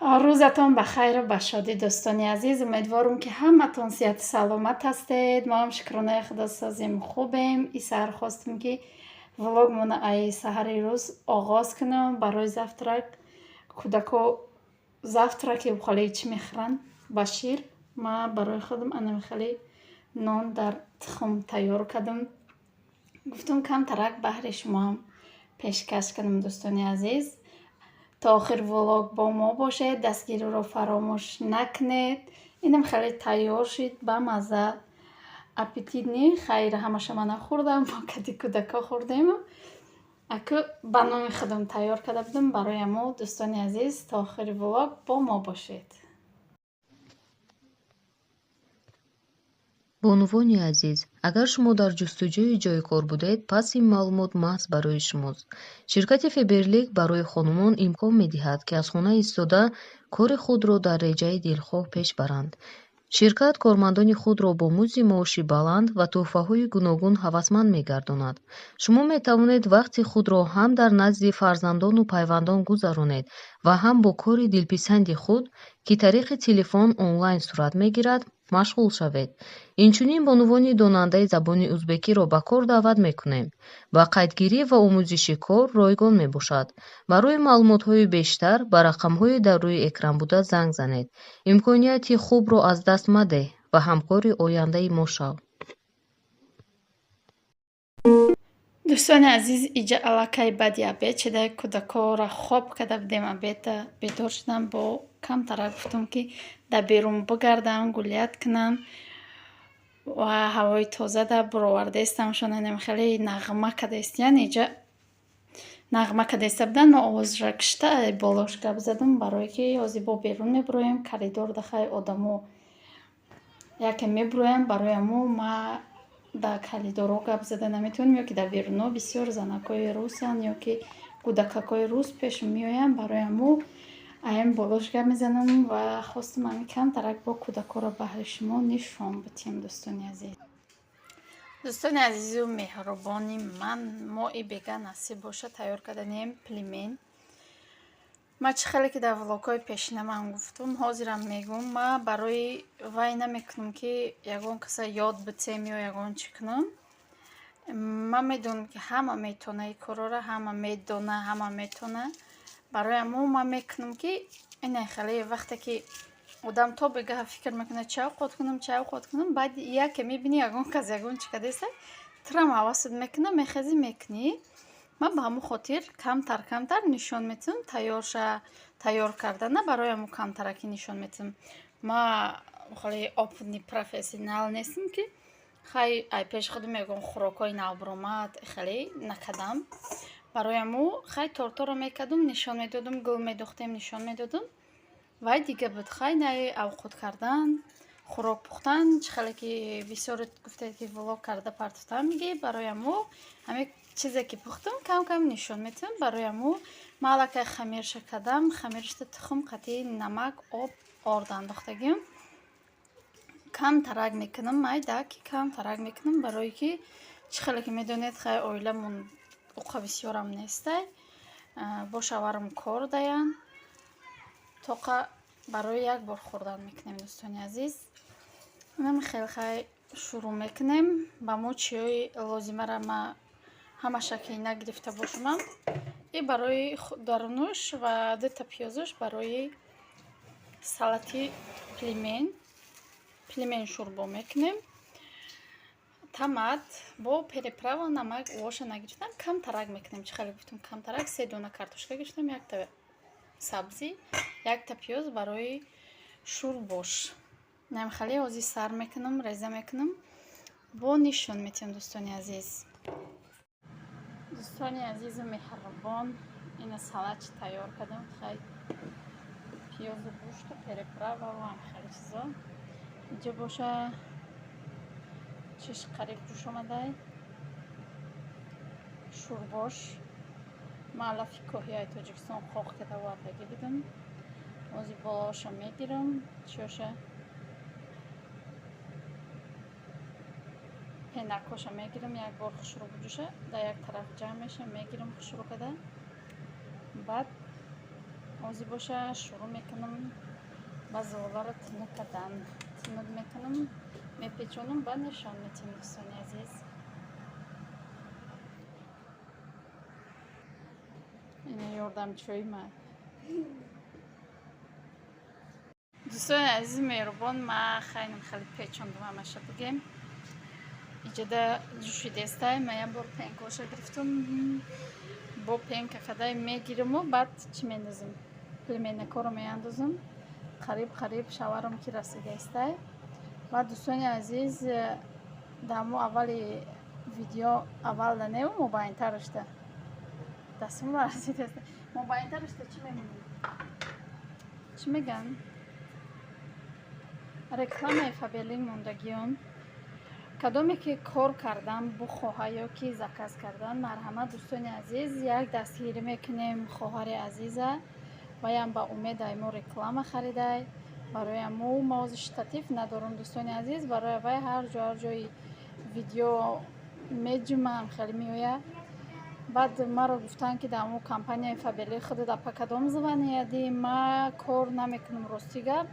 рӯзатон бахайру ба шодӣ, дӯстони азиз. Умедворам, ки ҳаматон сеҳату саломат ҳастед. Мо ҳам шукронаи худосозим хубем. Исаҳар хостем, ки влогмона ай саҳари рӯз оғоз кунам. Барои завтрак кӯдако завтраки ухалӣ чӣ мехӯранд? Ба шир. Ма барои худам анамихали нон дар тухм тайёр кардам. Гуфтам камтарак баҳри шумоам пешкаш кунам, дӯстони азиз. То охир влог бо мо бошед, дастгириро фаромӯш накунед. Инам хеле тайёр шид, бамазза, аппетитни. Хайр, ҳамаша ман нахӯрдам, мо кади кӯдако хӯрдем. Аку ба номи худам тайёр карда будам барои амо. Дӯстони азиз, то охири влог бо мо бошед. бонувони азиз, агар шумо дар ҷустуҷӯи ҷойи кор будед, пас ин маълумот маҳз барои шумост. Ширкати Феберлик барои хонумон имкон медиҳад, ки аз хона истода кори худро дар реҷаи дилхоҳ пеш баранд. ширкат кормандони худро бо музди маоши баланд ва тӯҳфаҳои гуногун ҳавасманд мегардонад. шумо метавонед вақти худро ҳам дар назди фарзандону пайвандон гузаронед ва ҳам бо кори дилписанди худ, ки тариқи телефон онлайн сурат мегирад, машғул шавед. инчунин бонувони донандаи забони ӯзбекиро ба кор даъват мекунем. ба қайдгирӣ ва омӯзиши кор ройгон мебошад. барои маълумотҳои бештар ба рақамҳои дар рӯи экран буда занг занед. имконияти хубро аз даст маде ва ҳамкори ояндаи мо шав. дӯстони азиз, иҷа аллакай баъди абед шуда, кӯдакоро хоб карда будем, абеда бедор шудам. Бо камтарак гуфтам, ки дар берун бигардам, гулят кунам ва ҳавои тозада буровардестамшон. Инам хеле нағма кардестиян, иҷа нағма кардеста будан. Мо овозро кишта болош гап задам, барое ки ҳозир бо берун мебуроем. Коридор дахай одамо яке мебуроям, барои амо ма дар коридоро гап зада наметавонем, ё ки дар берунҳо бисёр занакҳои русанд, ё ки кӯдакакҳои рус пеш меоянд. барои амо аям болош гап мезанам ва хостам ами камтарак бо кӯдакоро баҳри шумо нишон бутем. дӯстони азизу меҳрубони ман, мои бега насиб боша тайёр карданем пилмен. ма чӣ хеле ки дар влогҳои пешина ман гуфтам, ҳозирам мегӯм. ма барои вай намекунам, ки ягон каса ёд битем ё ягон чӣ кунам. ман медонам, ки ҳама метавона ин корора, ҳама медона, ҳама метавона. барои амо ман мекунам, ки ина хеле вақте ки одам то бегаҳа фикр мекунад чӣ овқот кунам, баъд яке мебини ягон кас ягон чӣ кардеста, трам ҳавасат мекунад, мехезӣ мекунӣ. ман ба ҳамон хотир камтар нишон метавам тайёр кардана. барои амо камтараки нишон метавам. ма хеле опытни профессионал нестам, ки хай ай пеши худам ягон хӯрокҳои навбаромад хеле накардам. барои амо хай торторо мекардам, нишон медодам, гул медохтем, нишон медодам. вай дига буд хай най овқот кардан, хӯрок пухтан. чӣ хеле ки бисёре гуфтед, ки влог карда партофта мегӣ. барои амо ҳамин чизе ки пухтам кам кам нишон метавам. барои амо ман аллакай хамирша кардам. хамиршта тухм, қатъи намак, об, орд андохтагим. камтарак мекунам, майда ки камтарак мекунам, барое ки чӣ хеле ки медонед хай оиламон уқа бисёрам нестай. бо шаварам кор даян. тоқа барои як бор хӯрдан мекунем. дӯстони азиз, инам хел хай шурӯъ мекунем. ба мо чиёи лозимара ма ҳамаша ки нагирифта бошамам. и барои дарунуш ва дута пиёзуш барои салати пилмен шӯрбо мекунем. томат бо переправа, намак, воша нагирифтам. камтарак мекунем. чӣ хеле гуфтам камтарак. 3 дона картошка гирифтам, якта сабзӣ, якта пиёз барои шӯрбош. нам хеле ҳозир сар мекунам, реза мекунам. бо нишон метавам. дӯстони азиз, дӯстони азизу меҳрубон, ина салатчи тайёр кардам. хай пиёзу гӯшту переправа ва хеле чизо инҷа боша. чиш қариб ҷӯш омадай. шӯрбош ман лафи коҳияи тоҷикистон хоқ карда вардагӣ будам. ҳозир болоша мегирам. чиёша пенакоша мегирам. як бор хушрӯ буҷӯша, дар як тараф ҷамъ меша, мегирам хушрӯ карда. баъд ҳозир боша шурӯъ мекунам ба зуволаро тинук кардан. Тинук мекунам, мепечонам, ба нишон метиҳам дӯстони азиз. ина ёрдамчиҳои ман. дӯстони азизи меҳрубон, ман хеле печондам ҳамаша бигем. иҷода ҷӯшидестай, ман як бор пенкоша гирифтам. бо пенка кадай мегираму баъд чӣ мендозам? пельменакоро меандозам. қариб шаварам ки расидаестай. Баъд дӯстони азиз, дамо аввали видео аввал данева мубайинтарашда. Дастам расидаеста. Мубайинтарашда чӣ мемонам? Чӣ меган? Рекламаи Фаберлик мондагиён. кадоме ки кор кардан бухоҳад ё ки заказ кардан, марҳамат дӯстони азиз, як дастгирӣ мекунем хоҳари азиза. ваям ба умед мо реклама харидай. барои аму мо ҳозир штатив надорам дӯстони азиз. барои вай ҳар ҷои видео меджимам хеле меояд. баъд маро гуфтанд ки дар мо компанияи Фаберлик худат апа кадом звонияди? ма кор намекунам, рости гап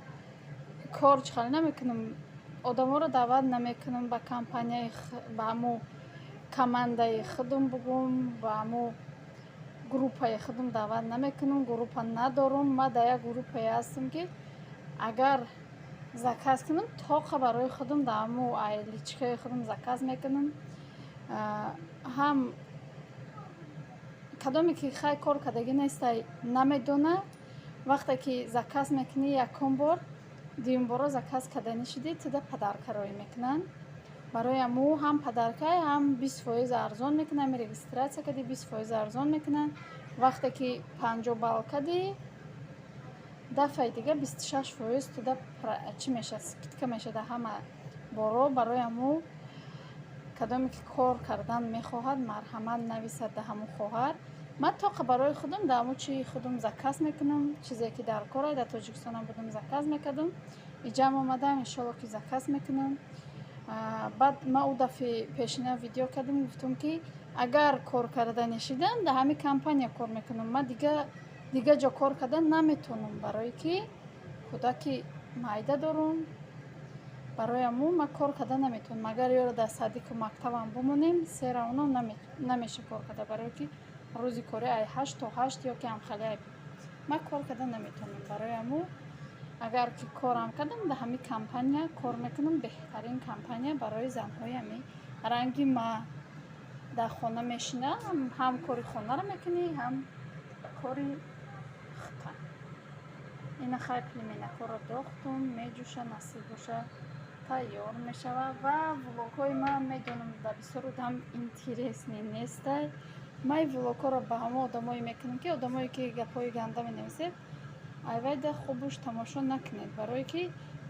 кор чихеле намекунам. одаморо даъват намекунам ба компанияи ба ҳамо командаи худам бугум, ба ҳамо группаи худам даъват намекунам. группа надорам. ма дар як группае ҳастам ки агар заказ кунам, тоқа барои худам дар ҳамо личкаи худам заказ мекунам. ҳам кадоме ки хай кор кардагӣ нестай намедона, вақте ки заказ мекунӣ якум бор, дуюм боро заказ карданӣ шудӣ, туда падаркароӣ мекунанд. барои аму ҳам падаркай, ҳам 20% арзон мекунанд. ҳам регистратсия кардӣ 20% арзон мекунанд. вақте ки 50 балл кардӣ, дафъаи дига 26% туда чӣ мешавад? Скидка мешавад ҳама боро. барои аму кадоме ки кор кардан мехоҳад, марҳамат нависад дар ҳамон хоҳар. ман тоқа барои худам дар ҳамон чии худам заказ мекунам. чизе ки дар кор дар Тоҷикистонам будам заказ мекардам. иҷаам омадам, иншоалло ки заказ мекунам. баъд ман ӯ дафъи пешина видео кардам, гуфтам ки агар кор карда нешидан, дар ҳамин компания кор мекунам. ман дига ҷо кор карда наметавонам, барое ки кӯдаки майда дорам. барои аму ман кор карда наметавонам. агар ёро дар садику мактабам бимонем, сера оно намеша кор карда, барое ки рӯзи кори ай 8 то 8 ё ки ҳамхеле ай ман кор карда наметавонам. барои аму агар ки корам кардам, дар ҳамин компания кор мекунам. беҳтарин компания барои занҳои ҳамин ранги ма. дар хона мешинам, ҳам кори хонаро мекунӣ, ҳам кори хӯтан. ина хай пельменакоро дохтум, меҷӯша, насиб боша тайёр мешавад. ва влогҳои ман медонам дар бисёр одам интересни нестай. ман ин влогҳоро ба ҳамо одамое мекунам ки одамое ки гапҳои ганда менависед, айвайда хубуш тамошо накунед. барое ки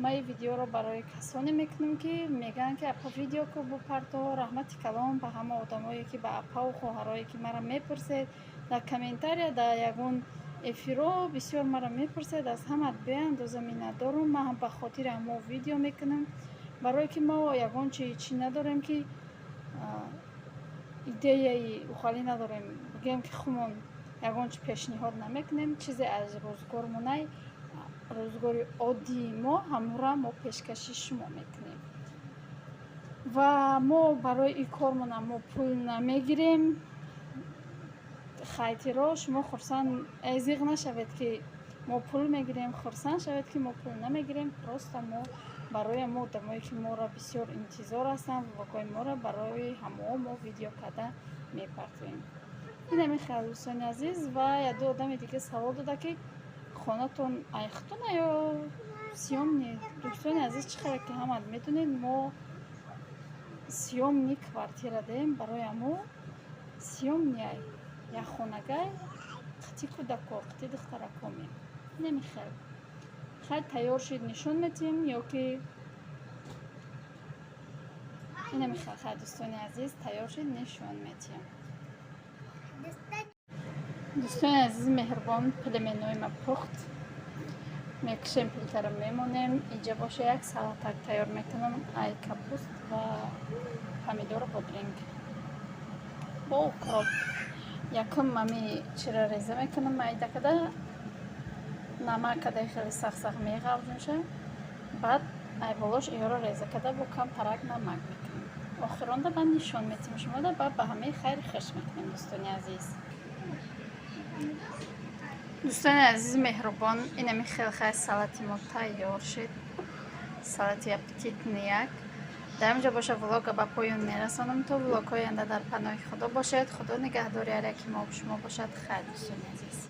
ман ин видеоро барои касоне мекунам ки мегӯянд ки апа видео ку бупарто. раҳмати калом ба ҳама одамое ки ба апаву хоҳарое ки маро мепурсед дар комментария, дар ягон эфиро бисёр маро мепурсед. аз ҳамат беандоза миннатдорам. ман ҳам ба хотири ҳамо видео мекунам, барое ки мо ягон чӣ надорем ки идеяи ухалӣ надорем бигем ки хумон ягон чӣ пешниҳод намекунем. чизе аз рӯзгормонай рӯзгори оддии мо ҳамура мо пешкаши шумо мекунем. ва мо барои ин кормонам мо пул намегирем. хайтиро шумо хурсанд зиқ нашавед ки мо пул мегирем, хурсанд шавед ки мо пул намегирем. просто мо барои мо одамое ки моро бисёр интизор ҳастанд, влогҳои моро барои ҳамо мо видео карда мепартоем. ина мехел дӯстони азиз. ва яду одами дига савол дода ки хонатон айхтона ё сиёмни? дӯстони азиз, чӣ хеле ки ҳамат медонед, мо сиёмни квартира дем. барои аму сиёмни як хонагай қити кӯдако, қити духтарако мем. намехел хай тайёр шид нишон метиҳем ё ки ина мехел. хай дӯстони азиз, тайёр шид нишон метиҳем. дӯстони азизи меҳрубон, пельменҳои ма пухт. мекушем, пилтаро мемонем. иҷа боша як салатак тайёр мекунам. ай капуст ва помидору бодринг бо укроп. якум мами чира реза мекунам майда када. намак кадай хеле сахт меғавҷунша, баъд айболош иёро реза када бо кам тарак намак мекунем. охиронда ба нишон метим шумода ба ҳамаи хайри хеш мекунем. дӯстони азиз, дӯстони азизи меҳрубон, инами хелхай салати мо тайёр шуд. салати аппетитнияк. дар ҳамҷо боша влога ба поён мерасонам. то влогҳои оянда дар паноҳи худо бошед. худо нигаҳдори ҳар яки мо бо шумо бошад. хайр, дӯстони азиз.